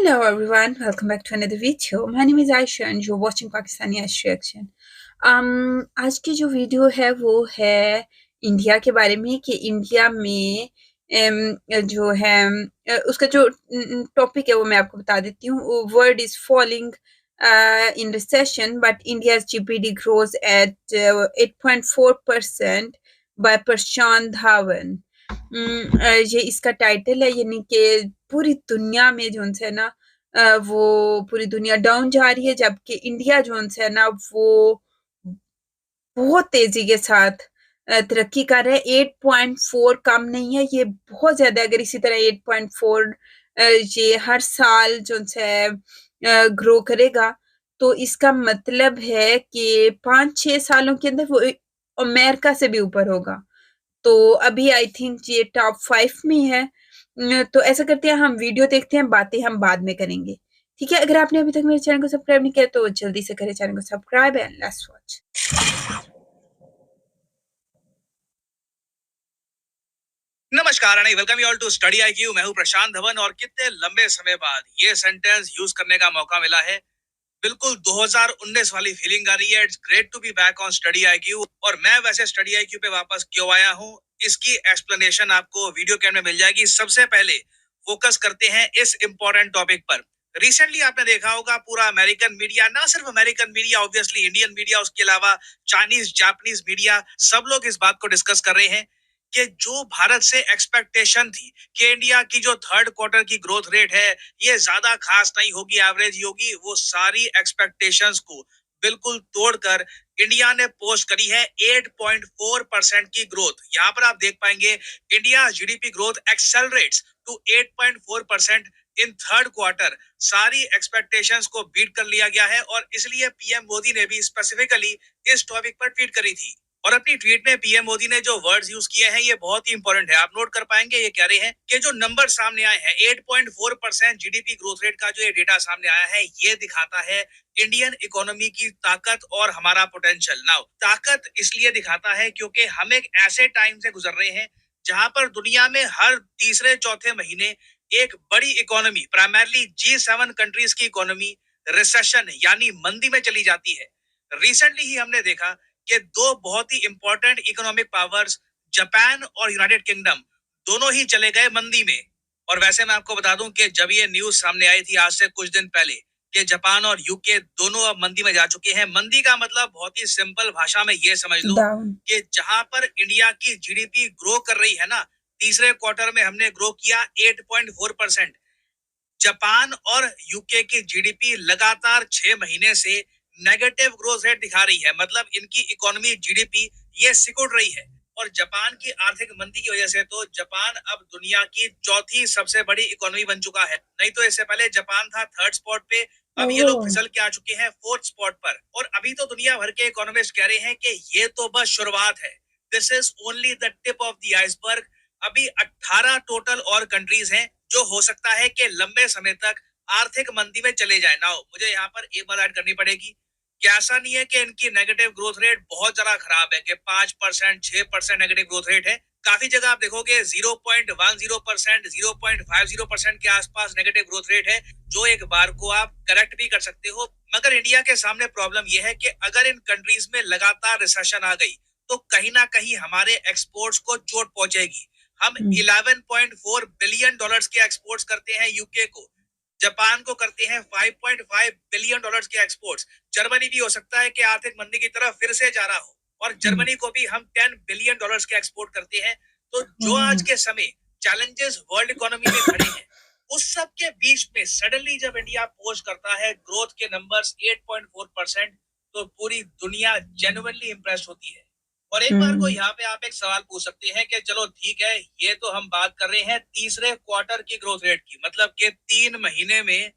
Hello everyone, welcome back to another video. My name is Aisha and you're watching Pakistani Ash Reaction. आज की जो video है वो है इंडिया के बारे में कि इंडिया में जो है उसका जो टॉपिक है वो मैं आपको बता देती हूँ. World is falling in recession, but India's GDP grows at 8.4% by Prashant Dhawan. ये इसका टाइटल है, यानी कि पूरी दुनिया में जो है ना वो पूरी दुनिया डाउन जा रही है, जबकि इंडिया जो है ना वो बहुत तेजी के साथ तरक्की कर रहा है. 8.4 कम नहीं है, ये बहुत ज्यादा. अगर इसी तरह 8.4 ये हर साल जो है ग्रो करेगा तो इसका मतलब है कि 5-6 सालों के अंदर वो अमेरिका से भी ऊपर होगा. तो अभी आई थिंक ये टॉप 5 में है. तो ऐसा करते हैं, हम वीडियो देखते हैं, बातें हम बाद में करेंगे. ठीक है, अगर आपने अभी तक मेरे चैनल को सब्सक्राइब नहीं किया तो जल्दी से करें चैनल को सब्सक्राइब एंड लेट्स वॉच. नमस्कार and welcome you all to study IQ. मैं हूं प्रशांत धवन और कितने लंबे समय बाद ये सेंटेंस यूज करने का मौका मिला है. बिल्कुल 2019 वाली फीलिंग आ रही है. It's great to be back on study IQ. और मैं वैसे स्टडी आईक्यू पे वापस क्यों आया हूं, इसकी एक्सप्लेनेशन आपको वीडियो के एंड में मिल जाएगी. सबसे पहले फोकस करते हैं इस इंपॉर्टेंट टॉपिक पर. रिसेंटली आपने देखा होगा पूरा अमेरिकन मीडिया, ना सिर्फ American media, obviously Indian media, उसके अलावा चाइनीज जापानीज मीडिया, सब लोग इस बात को डिस्कस कर रहे हैं कि जो भारत से एक्सपेक्टेशन थी कि इंडिया की जो थर्ड क्वार्टर की ग्रोथ रेट है ये ज्यादा खास नहीं होगी, एवरेज ही होगी, वो सारी एक्सपेक्टेशंस को बिल्कुल तोड़कर इंडिया ने पोस्ट करी है 8.4% की ग्रोथ. यहाँ पर आप देख पाएंगे India GDP growth accelerates to 8.4% in third quarter. सारी एक्सपेक्टेशंस को बीट कर लिया गया है और इसलिए पीएम मोदी ने भी स्पेसिफिकली इस टॉपिक पर ट्वीट करी थी. और अपनी ट्वीट में पीएम मोदी ने जो वर्ड्स यूज किए हैं ये बहुत ही इंपॉर्टेंट है. आप नोट कर पाएंगे, ये कह रहे हैं कि जो नंबर सामने आए हैं 8.4% जीडीपी ग्रोथ रेट का जो ये डेटा सामने आया है ये दिखाता है इंडियन इकोनॉमी की ताकत और हमारा पोटेंशियल. नाउ ताकत इसलिए दिखाता है क्योंकि हम एक ऐसे टाइम से गुजर रहे हैं जहां पर दुनिया में हर तीसरे चौथे महीने एक बड़ी इकोनॉमी, प्राइमरली G7 कंट्रीज की इकोनॉमी रिसेशन यानी मंदी में चली जाती है. रिसेंटली ही हमने देखा कि दो बहुत ही इंपॉर्टेंट इकोनॉमिक पावर्स जापान और यूनाइटेड किंगडम दोनों ही चले गए मंदी में. और वैसे मैं आपको बता दूं कि जब ये न्यूज सामने आई थी आज से कुछ दिन पहले कि जापान और यूके दोनों अब मंदी में जा चुके हैं. मंदी का मतलब बहुत ही सिंपल भाषा में ये समझ लो कि जहां पर इंडिया की जीडीपी ग्रो कर रही है ना, तीसरे क्वार्टर में हमने ग्रो किया 8.4%. जापान और यूके की जीडीपी लगातार 6 महीने से नेगेटिव ग्रोथ रेट दिखा रही है. मतलब इनकी इकोनॉमी जीडीपी ये सिकुड़ रही है. और जापान की आर्थिक मंदी की वजह से तो जापान अब दुनिया की चौथी सबसे बड़ी इकोनॉमी बन चुका है. नहीं तो इससे पहले जापान था थर्ड स्पॉट पे, अब ये लोग फिसल के आ चुके हैं फोर्थ स्पॉट पर. और अभी तो दुनिया भर के इकोनॉमिस्ट कह रहे हैं कि ये तो बस शुरुआत है, this is only the tip of the iceberg. अभी 18 टोटल और कंट्रीज हैं जो हो सकता है कि लंबे समय तक आर्थिक मंदी में चले जाए. नाउ मुझे यहाँ पर एक बात ऐड करनी पड़ेगी कि ऐसा नहीं है कि इनकी नेगेटिव ग्रोथ रेट बहुत ज्यादा खराब है कि 5% 6% नेगेटिव ग्रोथ रेट है. काफी जगह आप देखोगे 0.10%, 0.50% के आसपास नेगेटिव ग्रोथ रेट है, जो एक बार को आप करेक्ट भी कर सकते हो. मगर इंडिया के सामने प्रॉब्लम यह है कि अगर इन कंट्रीज में लगातार रिसेशन आ गई तो कहीं ना कहीं हमारे एक्सपोर्ट्स को चोट पहुंचेगी. हम 11.4 बिलियन डॉलर्स के एक्सपोर्ट्स करते हैं यूके को, जापान को करते हैं 5.5 बिलियन डॉलर्स के एक्सपोर्ट्स. जर्मनी भी हो सकता है कि आर्थिक मंदी की तरफ फिर से जा रहा हो और जर्मनी को भी हम 10 बिलियन डॉलर्स के एक्सपोर्ट करते हैं. तो जो आज के समय चैलेंजेस वर्ल्ड इकोनॉमी में खड़े हैं उस सब के बीच में सडनली जब इंडिया पोस्ट करता है ग्रोथ के नंबर्स 8.4%, तो पूरी दुनिया जेन्युइनली इंप्रेस होती है. और एक बार को यहाँ पे आप एक सवाल पूछ सकते हैं कि चलो ठीक है, ये तो हम बात कर रहे हैं तीसरे क्वार्टर की ग्रोथ रेट की, मतलब कि 3 महीने में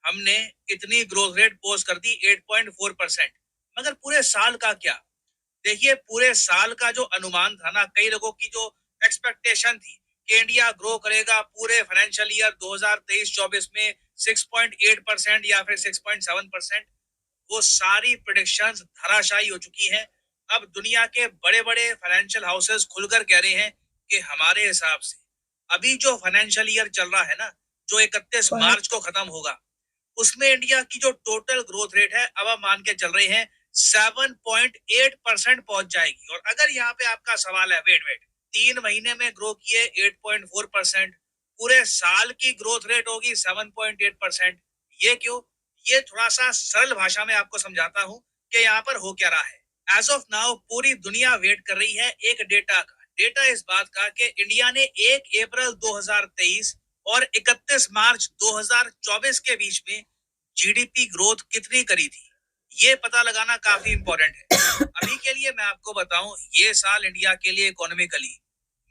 हमने इतनी ग्रोथ रेट पोस्ट कर दी 8.4%. मगर पूरे साल का क्या? देखिए पूरे साल का जो अनुमान था ना, कई लोगों की जो एक्सपेक्टेशन थी कि इंडिया ग्रो करेगा पूरे फाइनेंशियल ईयर 2023-24 में 6.8% या फिर 6.7%, वो सारी प्रेडिक्शंस धराशायी हो चुकी हैं. अब दुनिया के बड़े बड़े फाइनेंशियल हाउसेस खुलकर कह रहे हैं कि हमारे हिसाब से अभी जो फाइनेंशियल ईयर चल रहा है ना, जो 31 बहुत मार्च को खत्म होगा, उसमें इंडिया की जो टोटल ग्रोथ रेट है अब हम मान के चल रहे हैं 7.8% पहुंच जाएगी। और अगर यहाँ पे आपका सवाल है, वेट वेट, 3 महीने में ग्रो किए 8.4%, पूरे साल की ग्रोथ रेट होगी 7.8%, ये क्यों? ये थोड़ा सा सरल भाषा में आपको समझाता हूं कि यहाँ पर हो क्या रहा है। एज ऑफ नाउ पूरी दुनिया वेट कर रही है एक डेटा का। डेटा इस बात का कि इंडिया ने 1 अप्रैल 2023 और 31 मार्च 2024 के बीच में जीडीपी ग्रोथ कितनी करी थी, ये पता लगाना काफी इंपॉर्टेंट है। अभी के लिए मैं आपको बताऊं, ये साल इंडिया के लिए इकोनॉमिकली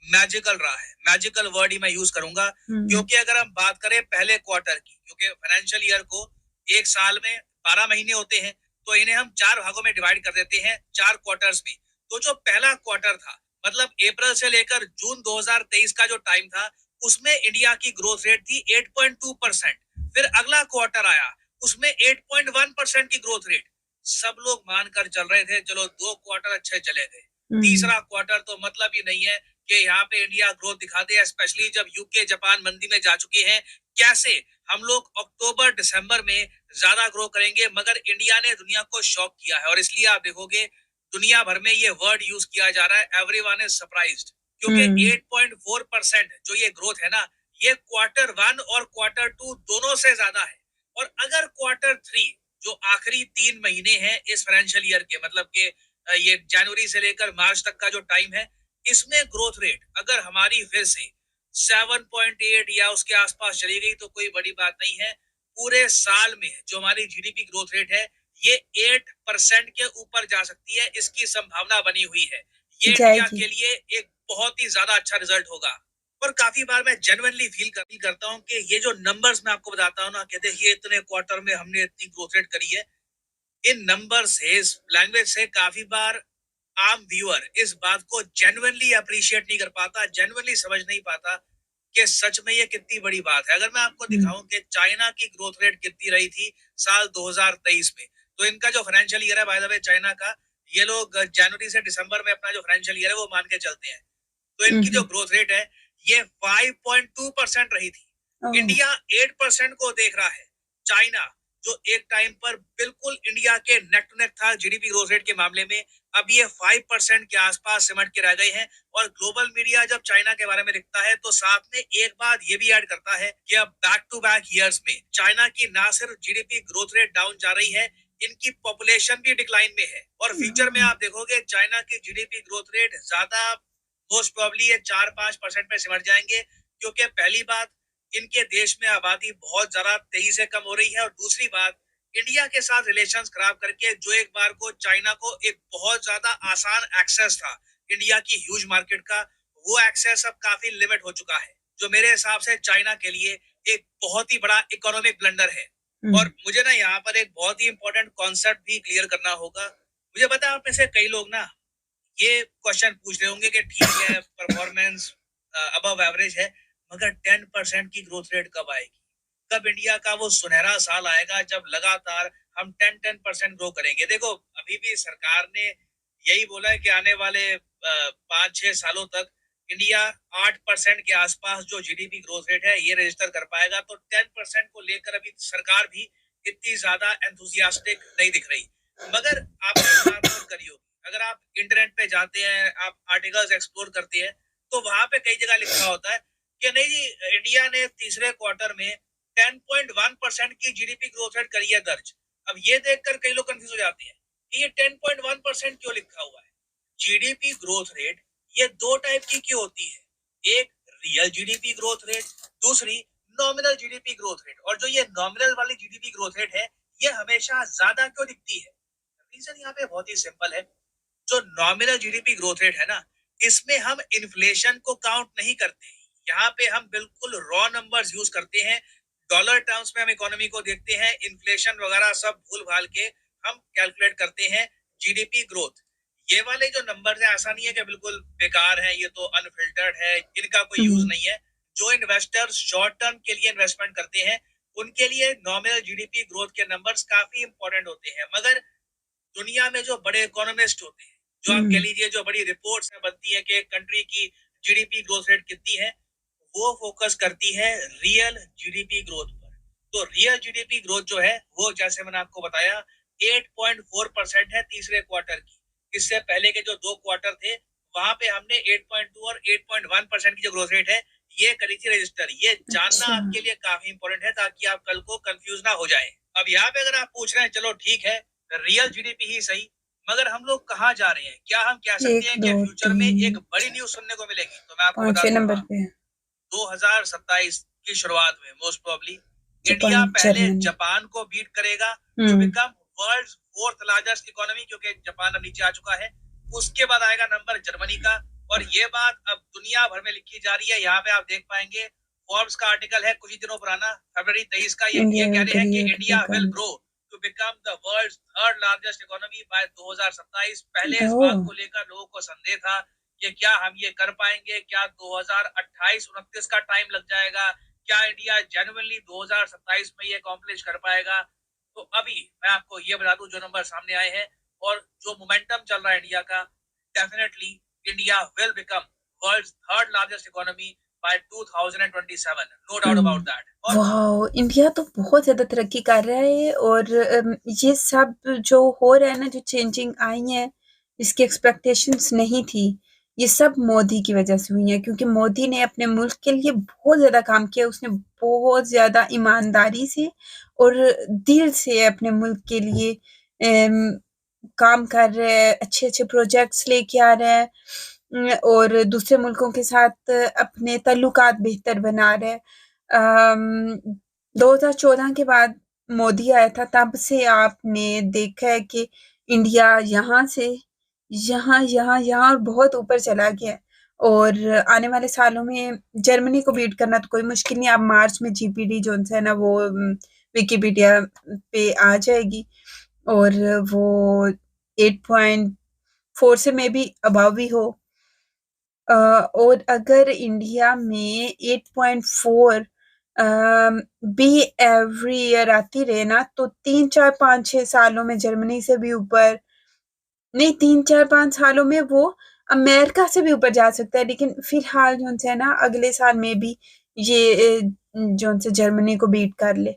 मैजिकल रहा है। मैजिकल वर्ड ही मैं यूज करूंगा, क्योंकि अगर हम बात करें पहले क्वार्टर की, क्योंकि फाइनेंशियल ईयर को एक साल में 12 महीने होते हैं, तो इन्हें हम 4 भागों में डिवाइड कर देते हैं, 4 क्वार्टर्स में। तो जो पहला क्वार्टर था, मतलब अप्रैल से लेकर जून 2023 का जो टाइम था, उसमें इंडिया की ग्रोथ रेट थी 8.2%। फिर अगला क्वार्टर आया, उसमें 8.1% की ग्रोथ रेट। सब लोग मानकर चल रहे थे चलो 2 क्वार्टर अच्छे चले गए, तीसरा क्वार्टर तो मतलब ही नहीं है कि यहाँ पे इंडिया ग्रोथ दिखा दे, स्पेशली जब यूके जापान मंदी में जा चुके हैं। कैसे हम लोग अक्टूबर दिसंबर में ज्यादा ग्रो करेंगे, मगर इंडिया ने दुनिया को शॉक किया है। और इसलिए आप देखोगे दुनिया भर में ये वर्ड यूज किया जा रहा है, एवरीवन इज सरप्राइज्ड, क्योंकि 8.4% जो ये ग्रोथ है ना, ये क्वार्टर 1 और क्वार्टर 2 दोनों से ज्यादा है। और अगर क्वार्टर 3, जो आखिरी 3 महीने हैं इस फाइनेंशियल ईयर के, मतलब के ये जनवरी से लेकर मार्च तक का जो टाइम है, इसमें ग्रोथ रेट अगर हमारी फिर से 7.8 या उसके आसपास चली गई तो कोई बड़ी बात नहीं है। पूरे साल में जो हमारी जीडीपी ग्रोथ रेट है, ये 8% के ऊपर जा सकती है, इसकी संभावना बनी हुई है। ये जय इंडिया जी। के लिए एक बहुत ही ज्यादा अच्छा रिजल्ट होगा। और काफी बार मैं जेन्युइनली फील करता हूँ कि ये जो नंबर्स मैं आपको बताता हूँ ना, कहते हैं ये इतने क्वार्टर में हमने इतनी ग्रोथ रेट करी है, इन नंबर से, इस लैंग्वेज से काफी बार आम व्यूअर इस बात को जेन्युइनली अप्रिशिएट नहीं कर पाता, जेन्युइनली समझ नहीं पाता कि सच में ये कितनी बड़ी बात है। अगर मैं आपको दिखाऊं कि चाइना की ग्रोथ रेट कितनी रही थी साल 2023 में, तो इनका जो फाइनेंशियल ईयर है, बाय द वे चाइना का, ये लोग जनवरी से दिसंबर में अपना जो फाइनेंशियल ईयर है वो मान के चलते हैं, तो इनकी जो ग्रोथ रेट है ये 5.2% रही थी। इंडिया 8% को देख रहा है। चाइना जो एक टाइम पर बिल्कुल इंडिया के नेक टू नेक था जीडीपी ग्रोथ रेट के मामले में, अब ये 5% के आसपास सिमट के रह गए हैं। और ग्लोबल मीडिया जब चाइना के बारे में लिखता है तो साथ में एक बात ये भी ऐड करता है कि अब बैक टू बैक ईयर्स में चाइना की ना सिर्फ जीडीपी ग्रोथ रेट डाउन जा रही है, इनकी पॉपुलेशन भी डिक्लाइन में है। और फ्यूचर में आप देखोगे चाइना की जीडीपी ग्रोथ रेट ज्यादा मोस्ट प्रोबेबली ये 4-5% पे सिमट जाएंगे, क्योंकि पहली बात, इनके देश में आबादी बहुत ज्यादा तेजी से कम हो रही है, और दूसरी बात, इंडिया के साथ रिलेशंस खराब करके जो एक बार को चाइना को एक बहुत ज्यादा आसान एक्सेस था इंडिया की ह्यूज मार्केट का, वो एक्सेस अब काफी लिमिट हो चुका है, जो मेरे हिसाब से चाइना के लिए एक बहुत ही बड़ा इकोनॉमिक ब्लंडर है। और मुझे ना यहाँ पर एक बहुत ही इंपॉर्टेंट कॉन्सेप्ट भी क्लियर करना होगा। मुझे पता है आप में से कई लोग ना ये क्वेश्चन पूछ रहे होंगे कि ठीक है परफॉर्मेंस अबव एवरेज है, मगर 10% की ग्रोथ रेट कब आएगी? कब इंडिया का वो सुनहरा साल आएगा जब लगातार हम 10% ग्रो करेंगे? देखो अभी भी सरकार ने यही बोला है कि आने वाले 5-6 सालों तक इंडिया 8% के आसपास जो जीडीपी ग्रोथ रेट है ये रजिस्टर कर पाएगा। तो 10% को लेकर अभी सरकार भी इतनी ज्यादा एंथुसियास्टिक नहीं दिख रही। मगर आपने एक बात नोट करी होगी, अगर आप इंटरनेट पे जाते हैं, आप आर्टिकल्स एक्सप्लोर करते हैं, तो वहां पे कई जगह लिखा होता है कि नहीं जी, इंडिया ने तीसरे क्वार्टर में 10.1% की जीडीपी ग्रोथ रेट करी है दर्ज। अब ये देखकर कई लोग कंफ्यूज हो जाते हैं कि ये 10.1% क्यों लिखा हुआ है। जीडीपी ग्रोथ रेट ये दो टाइप की होती है, एक रियल जीडीपी ग्रोथ रेट, दूसरी नॉमिनल जीडीपी ग्रोथ रेट। और जो ये नॉमिनल वाली जीडीपी ग्रोथ रेट है, ये हमेशा ज्यादा क्यों दिखती है? रीजन यहाँ पे बहुत ही सिंपल है। जो नॉमिनल जीडीपी ग्रोथ रेट है ना, इसमें हम इन्फ्लेशन को काउंट नहीं करते। यहाँ पे हम बिल्कुल रॉ नंबर्स यूज करते हैं, डॉलर टर्म्स में हम इकोनॉमी को देखते हैं, इन्फ्लेशन वगैरह सब भूल भाल के हम कैलकुलेट करते हैं जीडीपी ग्रोथ। ये वाले जो नंबर्स है, ऐसा नहीं है कि बिल्कुल बेकार है, ये तो अनफिल्टर्ड है, इनका कोई यूज नहीं है। जो इन्वेस्टर्स शॉर्ट टर्म के लिए इन्वेस्टमेंट करते हैं, उनके लिए नॉमिनल जीडीपी ग्रोथ के नंबर्स काफी इंपॉर्टेंट होते हैं। मगर दुनिया में जो बड़े इकोनॉमिस्ट होते हैं, जो आप कह लीजिए जो बड़ी रिपोर्ट्स में बनती है कि कंट्री की जीडीपी ग्रोथ रेट कितनी है, वो फोकस करती है रियल जीडीपी ग्रोथ पर। तो रियल जीडीपी ग्रोथ जो है वो जैसे मैंने आपको बताया 8.4% है तीसरे क्वार्टर की। इससे पहले के जो 2 क्वार्टर थे वहां पे हमने 8.2 और 8.1% की जो ग्रोथ रेट है ये करी थी रजिस्टर। ये जानना अच्छा। आपके लिए काफी इंपॉर्टेंट है ताकि आप कल को कंफ्यूज ना हो जाए। अब यहाँ पे अगर आप पूछ रहे हैं चलो ठीक है रियल जीडीपी ही सही, मगर हम लोग कहाँ जा रहे हैं? क्या हम कह सकते 1, हैं कि 2, फ्यूचर में एक 3, बड़ी न्यूज सुनने को मिलेगी? तो मैं आपको बता 5वें दूं नंबर हाँ। पे 2027 की शुरुआत में मोस्ट प्रोबेबली इंडिया जापान, पहले जर्मनी। जापान को बीट करेगा to um, become world fourth largest economy, क्योंकि जापान अब नीचे आ चुका है। उसके बाद आएगा नंबर जर्मनी का। और ये बात अब दुनिया भर में लिखी जा रही है। यहाँ पे आप देख पाएंगे फोर्ब्स का आर्टिकल है कुछ ही दिनों पुराना, फरवरी 23 का। ये इंडिया कह विल रहे हैं कि create India will become grow to become the world third largest economy by 2027। पहले इस ओह! बात को लेकर लोगों को संदेह था कि क्या हम ये कर पाएंगे, क्या 2028-29 का टाइम लग जाएगा, क्या इंडिया जेन्युइनली 2027 में ये अकॉम्प्लिश कर पाएगा। तो अभी मैं आपको ये बता दूं जो नंबर सामने आए हैं और जो मोमेंटम चल रहा है इंडिया का, definitely India will become world third largest economy by 2027, no doubt about um. That. और वॉव! इंडिया तो बहुत ज़्यादा तरक्की कर रहा है और ये सब जो हो रहा है ना, जो चेंजिंग आई हैं, इसकी एक्सपेक्टेशंस नहीं थी, ये सब मोदी की वजह से हुई हैं क्योंकि मोदी ने अपने मुल्क के लिए बहुत ज़्यादा काम किया। उसने बहुत ज़्यादा ईमानदारी से और दिल से अपने मुल्क के लिए अम, काम कर रहा है, अच्छे-अच्छे प्रोजेक्ट्स लेके आ रहा है और दूसरे मुल्कों के साथ अपने ताल्लुकात बेहतर बना रहा है। 2014 के बाद मोदी आया था, तब से आपने देखा है कि इंडिया यहाँ से यहाँ, यहाँ, यहाँ और बहुत ऊपर चला गया है और आने वाले सालों में जर्मनी को बीट करना तो कोई मुश्किल नहीं है। अब मार्च में जीपीडी जो है ना वो विकिपीडिया पे आ जाएगी और वो 8.4 से मे बी अबव ही हो। और अगर इंडिया में 8.4 भी एवरी ईयर आती रहे ना तो 3, 4, 5, 6 सालों में जर्मनी से भी ऊपर नहीं 3, 4, 5 सालों में वो अमेरिका से भी ऊपर जा सकता है। लेकिन फिलहाल जो है ना अगले साल में भी ये जो से जर्मनी को बीट कर ले।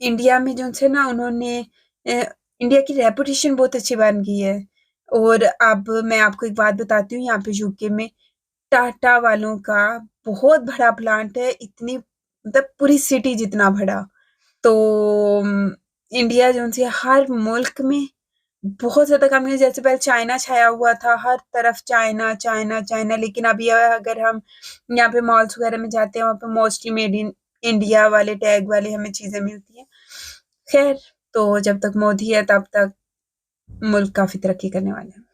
इंडिया में जो है ना उन्होंने इंडिया की रेपुटेशन बहुत अच्छी बन गई है और अब मैं आपको एक बात बताती हूँ यहाँ पे यूके में टाटा वालों का बहुत बड़ा प्लांट है, इतनी मतलब पूरी सिटी जितना बड़ा। तो इंडिया जो है हर मुल्क में बहुत ज़्यादा कमी है। जैसे पहले चाइना छाया हुआ था, हर तरफ चाइना, चाइना, चाइना लेकिन अभी अगर हम यहाँ पे मॉल्स वगैरह में जाते हैं, वहाँ पे मोस्टली मेड इन इंडिया वाले टैग वाली हमें चीज़ें मिलती हैं। खैर, तो जब तक मोदी है तब तक मुल्क काफ़ी तरक्की करने वाला है।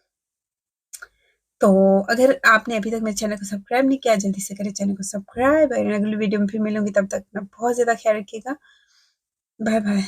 तो अगर आपने अभी तक मेरे चैनल को सब्सक्राइब नहीं किया, जल्दी से करें चैनल को सब्सक्राइब और अगली वीडियो में फिर मिलूँगी, तब तक अपना बहुत ज़्यादा ख्याल रखिएगा। Bye bye.